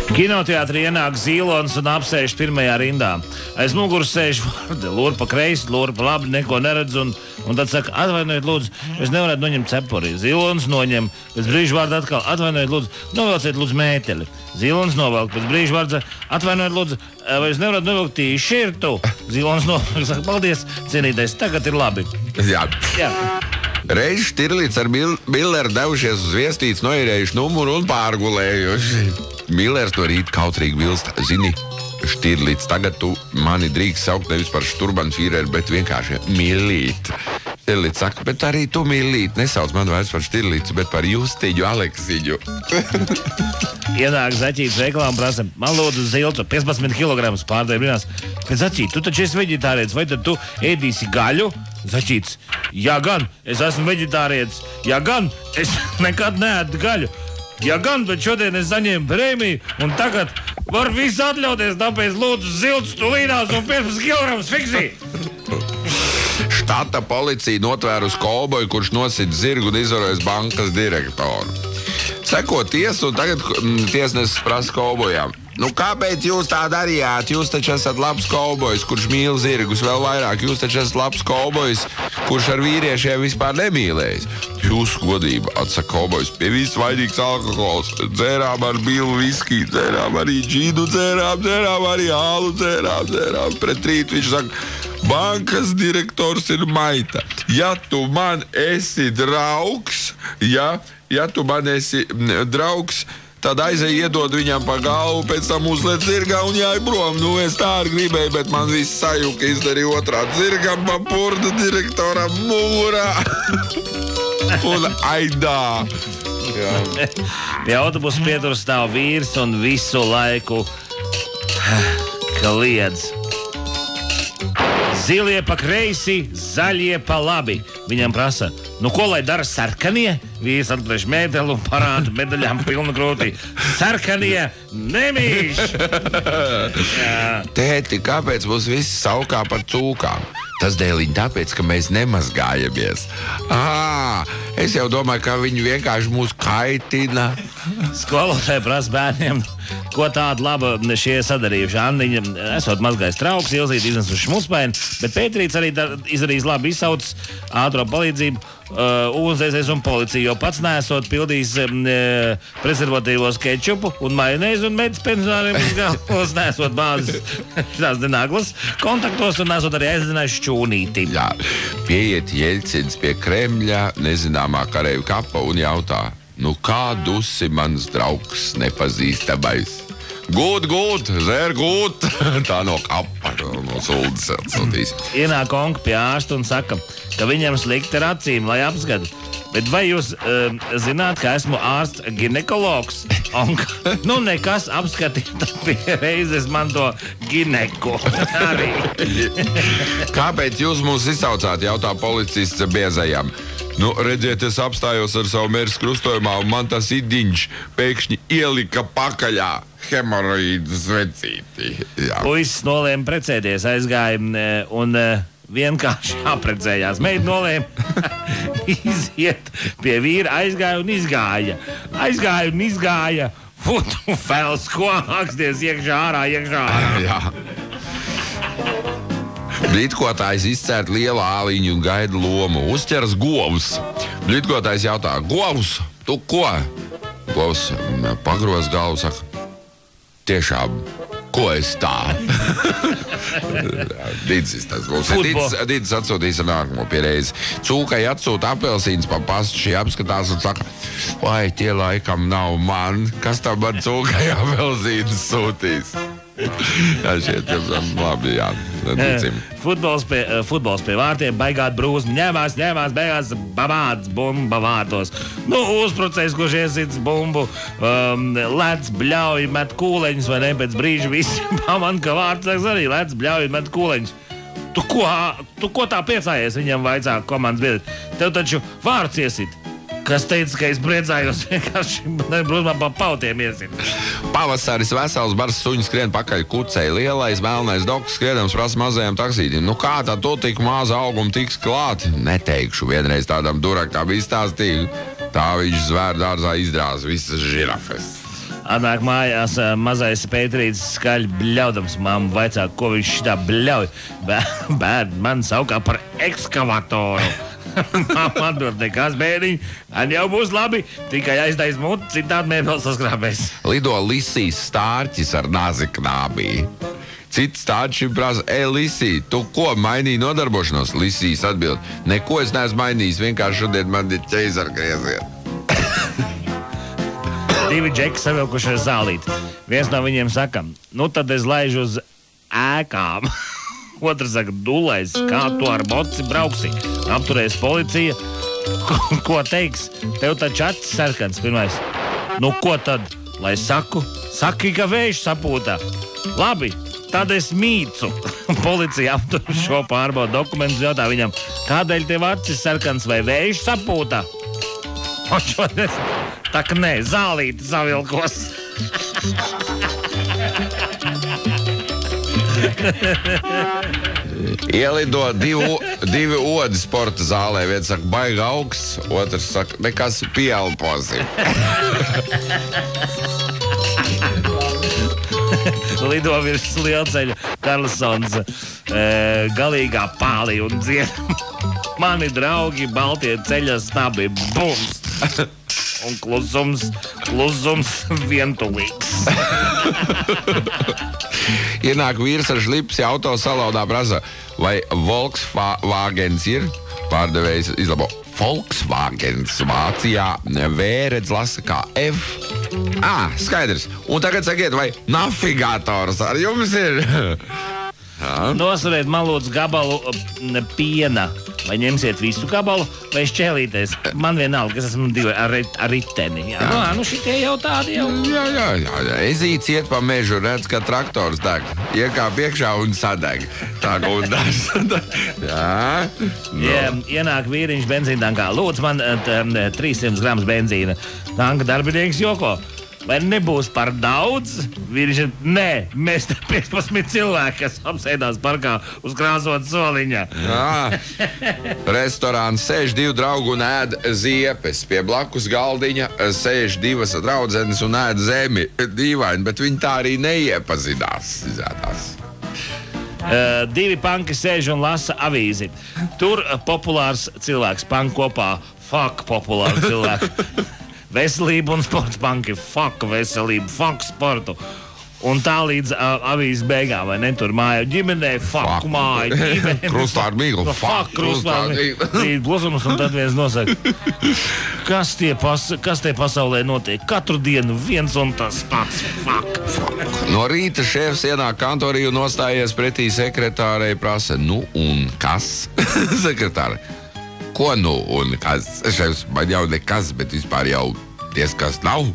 Kinoteātrī ienāk Zīlons un apsēž pirmajā rindā. Aiz muguras sēž Varde, lūr pa kreisi, lūr pa labi, neko neredz, un tad saka, atvainojiet, lūdzu, es nevarētu noņemt cepurī. Zīlons noņem, pēc brīža Varde atkal, atvainojiet, lūdzu, novelciet, lūdzu, mēteli. Zīlons novelk, pēc brīža Varde, atvainojiet, lūdzu, vai es nevarētu novelkt tīširtu? Zīlons novelk, saka, paldies, cienītais, tagad ir labi. Jā. Reiz Štirlīts ar Milleru devušies uz viesnīcu, noierējuši numuru un pārgulējuši. Millers to rīt kautrīgi vilst. Zini, Štirlīts, tagad tu mani drīkst saukt nevis par šturbanfīreri, bet vienkārši Millīt. Štirlīts saka, bet arī tu Millīt. Nesauc man vairs par Štirlītu, bet par Justiņu Aleksiņu. Ienāk Zaķīts veikalā un prasa, man lūdzu zilcu, 15 kg pārdevi brīnās. Bet Zaķīt, tu taču esi veģetārietis, vai tad tu ēdīsi gaļu? Zaķīts, jā gan, es esmu veģetārietis. Jā gan, es nekad neēdu gaļu. Jā gan, bet šodien es saņēmu prēmiju un tagad varu visu atļauties, tāpēc lūdzu zilts tulīnās un 15 kg fiksī. Štata policija notvērus kolboju, kurš nosit zirgu un izvarojas bankas direktoru. Seko tiesu un tagad tiesnesis prasa kolbojām. Nu, kāpēc jūs tā darījāt? Jūs taču esat labs kolbojs, kurš mīl zirgus vēl vairāk. Jūs taču esat labs kolbojs, kurš ar vīriešiem vispār nemīlējis. Jūsu godība, atsaka kolbojs, pie visu vainīgs alkohols. Dzērām ar bilu viskiju, dzērām arī džīnu, dzērām arī ālu, dzērām. Pret rītu viņš saka, bankas direktors ir maita. Ja tu man esi draugs, ja tu man esi draugs, tad aizēj iedod viņam pa galvu, pēc tam uzliec zirgā un jāj prom. Nu, es tā arī gribēju, bet man viss sajuka izdarīja otrādi. Zirgam pa purdu direktoram mugurā. Un aidā. Pie autobusa pieturas stāv vīrs un visu laiku kliedz. Zilie pa kreisi, zaļie pa labi. Viņam prasa, nu ko lai dara sarkanie? Vīrs atgriež mēteli un parāda medaļām pilnu krūtī. Sarkanie nemīš! Tēti, kāpēc mums viss saukā par cūkām? Tas dēliņ tāpēc, ka mēs nemazgājamies. Es jau domāju, ka viņi vienkārši mūs kaitina. Skolotāji prasa bērniem, ko tādu labu šie sadarījuši. Anniņa esot mazgājis trauks, Ilzīt iznesuši muspaini, bet Pētrīts arī izdarījis labi izsaucis ātro palīdzību, ugunsdzēsējs un policiju, jo pats neesot pildījis prezervatīvos kečupu un majonēzi un metis pensionāriem uz galvas, neesot bāzes šitās denāklas kontaktos un neesot arī aizdinājuši šķūnīti. Jā, pieiet Jeļcins pie Kremļa nezināmā kareju kapa un jautā, nu kā dusi mans draugs nepazīstamais? Gūt, zēr gūt! Tā no kapa, no suldas atsūtīs. Ienāk onka pie ārsta un saka, ka viņam slikti ar acīm, lai apskata. Bet vai jūs zināt, ka esmu ārsts ginekologs? Onka, nu nekas, apskatīt, pie reizes man to gineku arī. Kāpēc jūs mūs izsaucāt, jautā policists biezajam? Nu, redziet, es apstājos ar savu mērs krustojumā, un man tas idiņš pēkšņi ielika pakaļā hemoroīdu svecīti. Puisis nolēma precēties, aizgāja un vienkārši aprecējās. Meita nolēma iziet pie vīra, aizgāja un izgāja. Futu fels, ko aksties iekšā ārā. Jā. Blītkotājs izcērt lielu āliņu un gaida lomu. Uzķeras govs. Blītkotājs jautā, govs, tu ko? Govs pagroz galvu, saka, tiešām, ko es tā? Dīdzis tas būs. Dīdzis atsūtīs ar nākamo piereizi. Cūkai atsūta apelsīns pa pastu, šī apskatās un saka, vai tie laikam nav man, kas tam man cūkai apelsīns sūtīs? Jā, šiet jums labi, jā. Futbols pie vārtiem, baigāt brūsmi, ņēmās, beigās babāds bumba vārtos. Nu, uzprucējs, kurš iesits bumbu, lec, bļauj, met kūleņus, vai ne, pēc brīža visi paman, ka vārtsaks arī lec, bļauj, met kūleņus. Tu ko tā priecājies, viņam vaicā komandas biedri? Tev taču vārds iesit. Kas teica, ka es priecājos, vienkārši brūsmā pa pautiem iesit. Pavasaris vesels bars suņi skrien pakaļ kucei. Lielais melnais doks skrienams prasa mazajam taksītim. Nu kā tā tu tik maza auguma tiks klāt? Neteikšu, vienreiz tādam durakam izstāstīju. Tā viņš zvērdārzā izdrās visas žirafes. Atnāk mājās mazais Pēterītis skaļi bļaudams. Mamma vaicā, ko viņš šitā bļauj. Bērni man saukā par ekskavatoru. Mamma atbild, nekas bērniņ, man jau būs labi, tikai aizdais muti, citādi mēbels saskrāpēs. Lido Lisijas stārķis ar naziknābī. Cits stārķis prasa, Lisija, tu ko mainīji nodarbošanos? Lisijas atbild, neko es neesmu mainījis, vienkārši šodien man ir ķeizargriezieni. 2 džeki savilkuši ar zālīti. Viens no viņiem saka, nu tad es laižu uz ēkām. Otrs saka, dulais, kā tu ar moci brauksi? Apturēs policija. Ko teiks? Tev taču acis sarkans. Pirmais. Nu ko tad? Lai saku? Saki, ka vējš sapūtā. Labi, tad es mīcu. Policija aptur šo pārbaudu dokumentus, jautā viņam, kādēļ tev acis sarkans vai vējš sapūtā? Un šodien tā ka nē, zālīti savilkos. Ielido divi odi sporta zālē. Viens saka, baigi augsts, otrs saka, nekas pieelposim. Lido virs lielceļa Karlsons galīgā pālī un dzied. Mani draugi, baltie ceļa stabi, bums! Un klusums vientulīgs. Ienāk vīrs ar šlipsi autosalonā prasa, vai Volkswagens ir? Pārdevējs izlabo. Volkswagens Vācijā vēredz lasa kā F. Skaidrs. Un tagad sakiet, vai navigators ar jums ir? Nosuriet malūdz gabalu piena. Vai ņemsiet visu gabalu, vai šķēlīties? Man vienalga, es esmu divi ar riteni. Nu šitie jau tādi jau. Jā. Ezīts iet pa mežu, redz, ka traktors deg. Iekāp iekšā un sadeg. Tā gundās. Jā. Ienāk vīriņš benzīntankā. Lūdzu, man 300 grams benzīna. Tanka darbinieks joko. Vai nebūs par daudz? Vīriņš ir, nē, mēs te 15 cilvēki, kas apsēdās parkā uz krāsot soliņā. Restorāns sēž 2 draugi un ēd ziepes. Pie blakus galdiņa sēž 2 draudzenes un ēd zemi. Dīvaini, bet viņi tā arī neiepazinās. 2 panki sēž un lasa avīzi. Tur populārs cilvēks, pank kopā, fuck populāru cilvēku. Veselība un sports banki, fuck veselību, fuck sportu. Un tā līdz avīzes beigām, vai ne? Tur māja ģimenē, fuck māja ģimenē. Krustā ar mīglu, fuck krustā ar mīglu. Klusums, un tad viens nosaka, kas tie pasaulē notiek? Katru dienu viens un tas pats, fuck. No rīta šefs ienāk kantorī un nostājies pretī sekretārei prasa, nu un kas? Sekretāre. Ko nu un kas? Šefs, man jau nekas, bet vispār jau kas nav.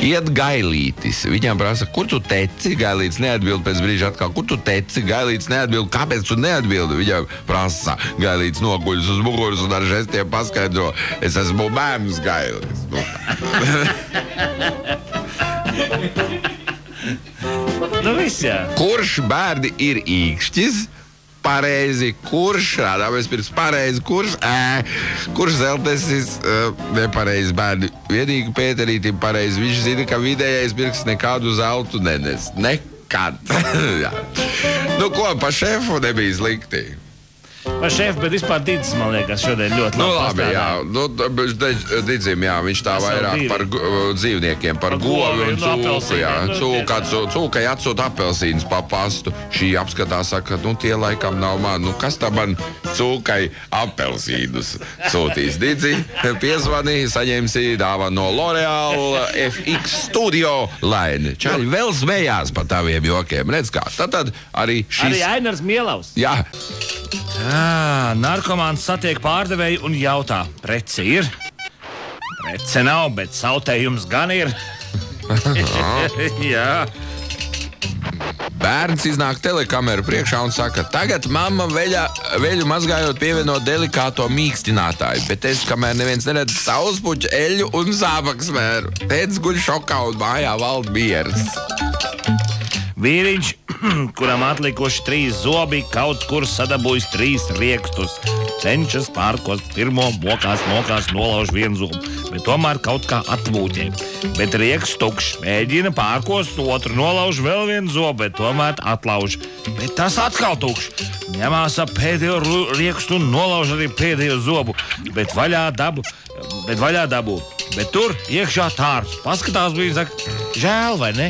Iet Gailītis. Viņam prasa, kur tu teci? Gailītis neatbild pēc brīža atkal. Kur tu teci? Gailītis neatbild. Kāpēc tu neatbildi? Viņam prasa. Gailītis noguļas uz muguras un ar žestiem paskaidro. Es esmu bērns Gailītis. Nu viss, jā. Kurš bērni ir īkšķis? Pareizi. Kurš? Rādāmies pirms pareizi. Kurš zeltesis? Nepareizi bērni. Vienīgi Pēterītim pareizi. Viņš zina, ka vidējais pirks nekādu zeltu nenes. Nekad. Nu ko, pa šefu nebija slikti. Pa šefu, bet vispār Didzis, man liekas, šodien ļoti labi jā. Didzim, jā, viņš tā vairāk par dzīvniekiem, par govi un cūku, jā. Cūkai atsūta apelsīnas pa pastu. Šī apskatā saka, nu tie laikam nav man. Nu kas tā man cūkai apelsīnus sūtīs? Didzi, piezvanīja, saņemsi dāvanu no L'Oreal FX Studio Line. Čaļi vēl smējās par taviem jokiem, redz kā. Tad arī šis... Arī Ainars Mielaus. Jā. Narkomāns satiek pārdevēju un jautā, prece ir? Prece nav, bet sautējums gan ir. Jā. Bērns iznāk telekameru priekšā un saka, tagad mamma veļu mazgājot pievienot delikāto mīkstinātāju, bet es, kamēr neviens neredz saulespuķu, eļu un zābaksmēru. Tētis guļ šokā un mājā valda miers. Vīriņš kuram atlikuši 3 zobi, kaut kur sadabūjis 3 riekstus. Cenšas pārkost pirmo, mokās, nolauž 1 zobu, bet tomēr kaut kā atmūķē. Bet rieksts tukšs, mēģina pārkost otru, nolauž vēl 1 zobu, bet tomēr atlauž. Bet tas atkal tukšs. Ņemās ap pēdējo riekstu un nolauž arī pēdējo zobu, bet vaļā dabū. Bet tur iekšā tārs. Paskatās bija, saka, žēl vai ne?